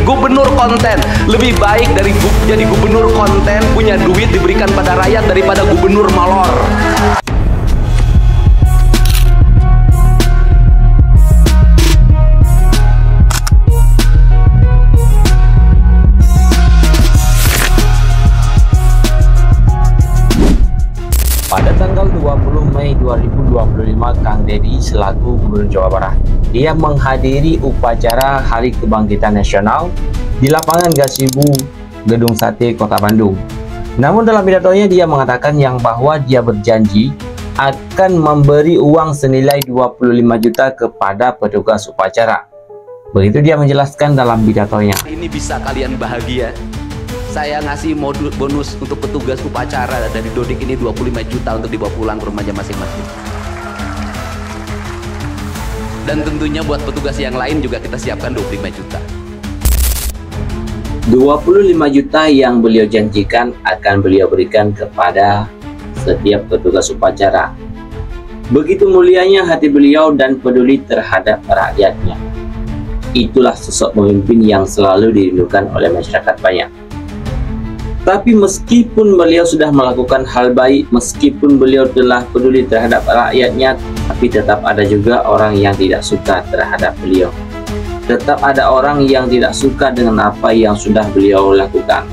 gubernur konten. Lebih baik dari jadi gubernur konten, punya duit diberikan pada rakyat daripada gubernur molor. Pada tanggal 20 Mei 2025, Kang Deddy selaku Gubernur Jawa Barat, dia menghadiri upacara Hari Kebangkitan Nasional di lapangan Gasibu, Gedung Sate, Kota Bandung. Namun dalam pidatonya dia mengatakan bahwa dia berjanji akan memberi uang senilai 25 juta kepada petugas upacara. Begitu dia menjelaskan dalam pidatonya. Ini bisa kalian bahagia. Saya ngasih bonus untuk petugas upacara dari Dodik ini 25 juta untuk dibawa pulang ke rumahnya masing-masing. Dan tentunya buat petugas yang lain juga kita siapkan 25 juta. 25 juta yang beliau janjikan akan beliau berikan kepada setiap petugas upacara. Begitu mulianya hati beliau dan peduli terhadap rakyatnya. Itulah sosok pemimpin yang selalu dirindukan oleh masyarakat banyak. Tapi meskipun beliau sudah melakukan hal baik, meskipun beliau telah peduli terhadap rakyatnya, tapi tetap ada juga orang yang tidak suka terhadap beliau. Tetap ada orang yang tidak suka dengan apa yang sudah beliau lakukan.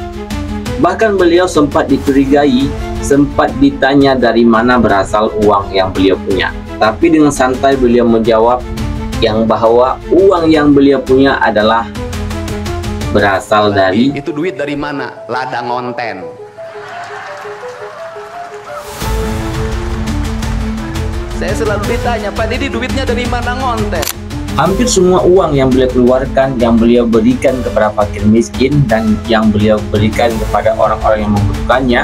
Bahkan beliau sempat dicurigai, sempat ditanya dari mana berasal uang yang beliau punya. Tapi dengan santai beliau menjawab bahwa uang yang beliau punya adalah berasal dari... Itu duit dari mana? Ladang konten. Saya selalu ditanya, Pak Deddy duitnya dari mana ngonten? Hampir semua uang yang beliau keluarkan, yang beliau berikan kepada fakir miskin, dan yang beliau berikan kepada orang-orang yang membutuhkannya,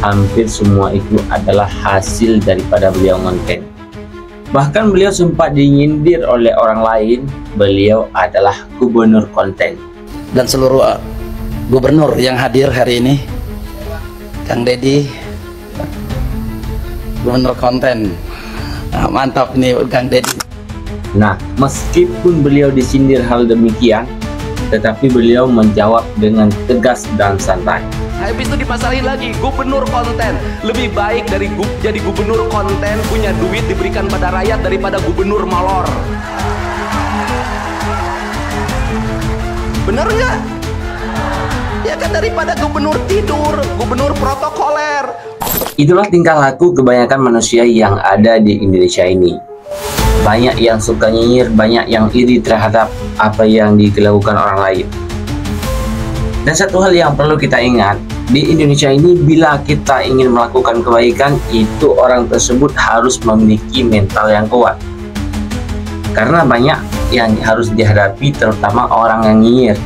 hampir semua itu adalah hasil daripada beliau ngonten. Bahkan beliau sempat dinyindir oleh orang lain, beliau adalah gubernur konten. Dan seluruh gubernur yang hadir hari ini, Kang Deddy gubernur konten. Nah, mantap nih Kang Deddy. Nah, meskipun beliau disindir hal demikian, tetapi beliau menjawab dengan tegas dan santai. Habis itu dipasarkan lagi, gubernur konten. Lebih baik dari jadi gubernur konten, punya duit diberikan pada rakyat daripada gubernur molor. Bener nggak? Ya kan, daripada gubernur tidur, gubernur protokoler. Itulah tingkah laku kebanyakan manusia yang ada di Indonesia ini. Banyak yang suka nyinyir, banyak yang iri terhadap apa yang dilakukan orang lain. Dan satu hal yang perlu kita ingat, di Indonesia ini bila kita ingin melakukan kebaikan, itu orang tersebut harus memiliki mental yang kuat. Karena banyak yang harus dihadapi, terutama orang yang nyinyir,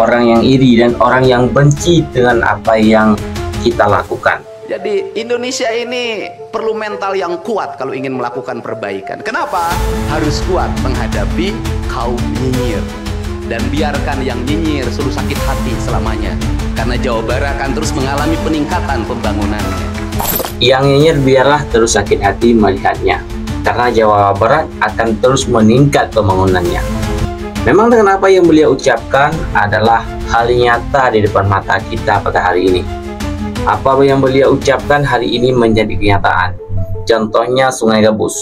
orang yang iri, dan orang yang benci dengan apa yang kita lakukan. Jadi Indonesia ini perlu mental yang kuat kalau ingin melakukan perbaikan. Kenapa? Harus kuat menghadapi kaum nyinyir. Dan biarkan yang nyinyir suruh sakit hati selamanya. Karena Jawa Barat akan terus mengalami peningkatan pembangunannya. Yang nyinyir biarlah terus sakit hati melihatnya. Karena Jawa Barat akan terus meningkat pembangunannya. Memang dengan apa yang beliau ucapkan adalah hal nyata di depan mata kita pada hari ini. Apa yang beliau ucapkan hari ini menjadi kenyataan. Contohnya Sungai Gabus.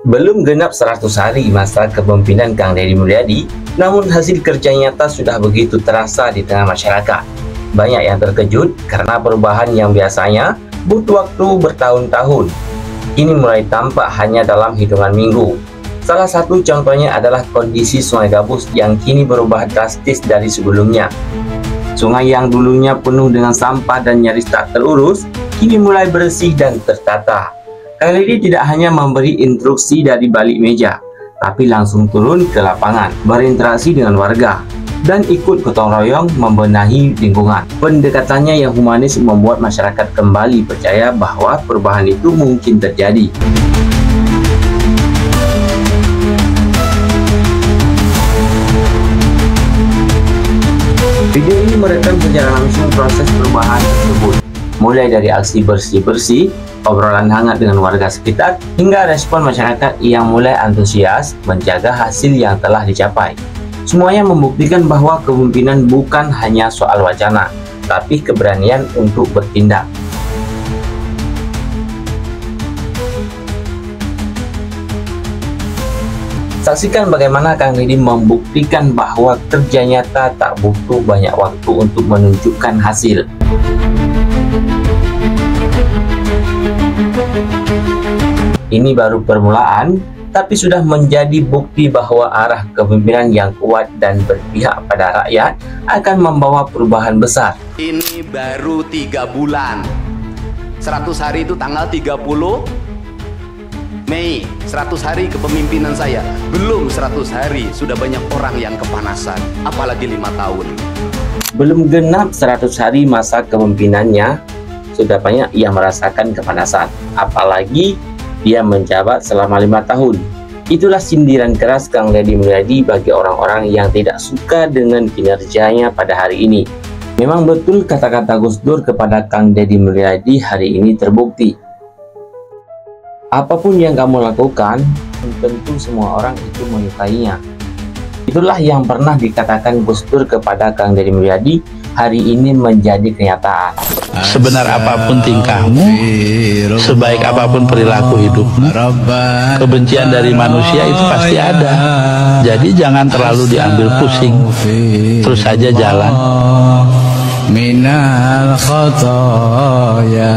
Belum genap 100 hari masa kepemimpinan Kang Deddy Mulyadi, namun hasil kerja nyata sudah begitu terasa di tengah masyarakat. Banyak yang terkejut karena perubahan yang biasanya butuh waktu bertahun-tahun, kini mulai tampak hanya dalam hitungan minggu. Salah satu contohnya adalah kondisi Sungai Gabus yang kini berubah drastis dari sebelumnya. Sungai yang dulunya penuh dengan sampah dan nyaris tak terurus, kini mulai bersih dan tertata. Kang Deddy tidak hanya memberi instruksi dari balik meja, tapi langsung turun ke lapangan, berinteraksi dengan warga, dan ikut gotong royong membenahi lingkungan. Pendekatannya yang humanis membuat masyarakat kembali percaya bahwa perubahan itu mungkin terjadi. Video ini merekam secara langsung proses perubahan tersebut, mulai dari aksi bersih-bersih, obrolan hangat dengan warga sekitar, hingga respon masyarakat yang mulai antusias menjaga hasil yang telah dicapai. Semuanya membuktikan bahwa kepemimpinan bukan hanya soal wacana, tapi keberanian untuk bertindak. Saksikan bagaimana Kang Deddy membuktikan bahwa kerja nyata tak butuh banyak waktu untuk menunjukkan hasil. Ini baru permulaan, tapi sudah menjadi bukti bahwa arah kepemimpinan yang kuat dan berpihak pada rakyat akan membawa perubahan besar. Ini baru 3 bulan. 100 hari itu tanggal 30 Mei. 100 hari kepemimpinan saya. Belum 100 hari, sudah banyak orang yang kepanasan. Apalagi 5 tahun. Belum genap 100 hari masa kepemimpinannya, sudah banyak yang merasakan kepanasan. Apalagi dia menjabat selama 5 tahun. Itulah sindiran keras Kang Deddy Mulyadi bagi orang-orang yang tidak suka dengan kinerjanya pada hari ini. Memang betul kata-kata Gus Dur kepada Kang Deddy Mulyadi hari ini terbukti. Apapun yang kamu lakukan, tentu semua orang itu menyukainya. Itulah yang pernah dikatakan Gus Dur kepada Kang Deddy Mulyadi, hari ini menjadi kenyataan. Sebenar apapun tingkahmu, sebaik apapun perilaku hidupmu, kebencian dari manusia itu pasti ada. Jadi jangan terlalu diambil pusing, terus saja jalan. Minal khotoya.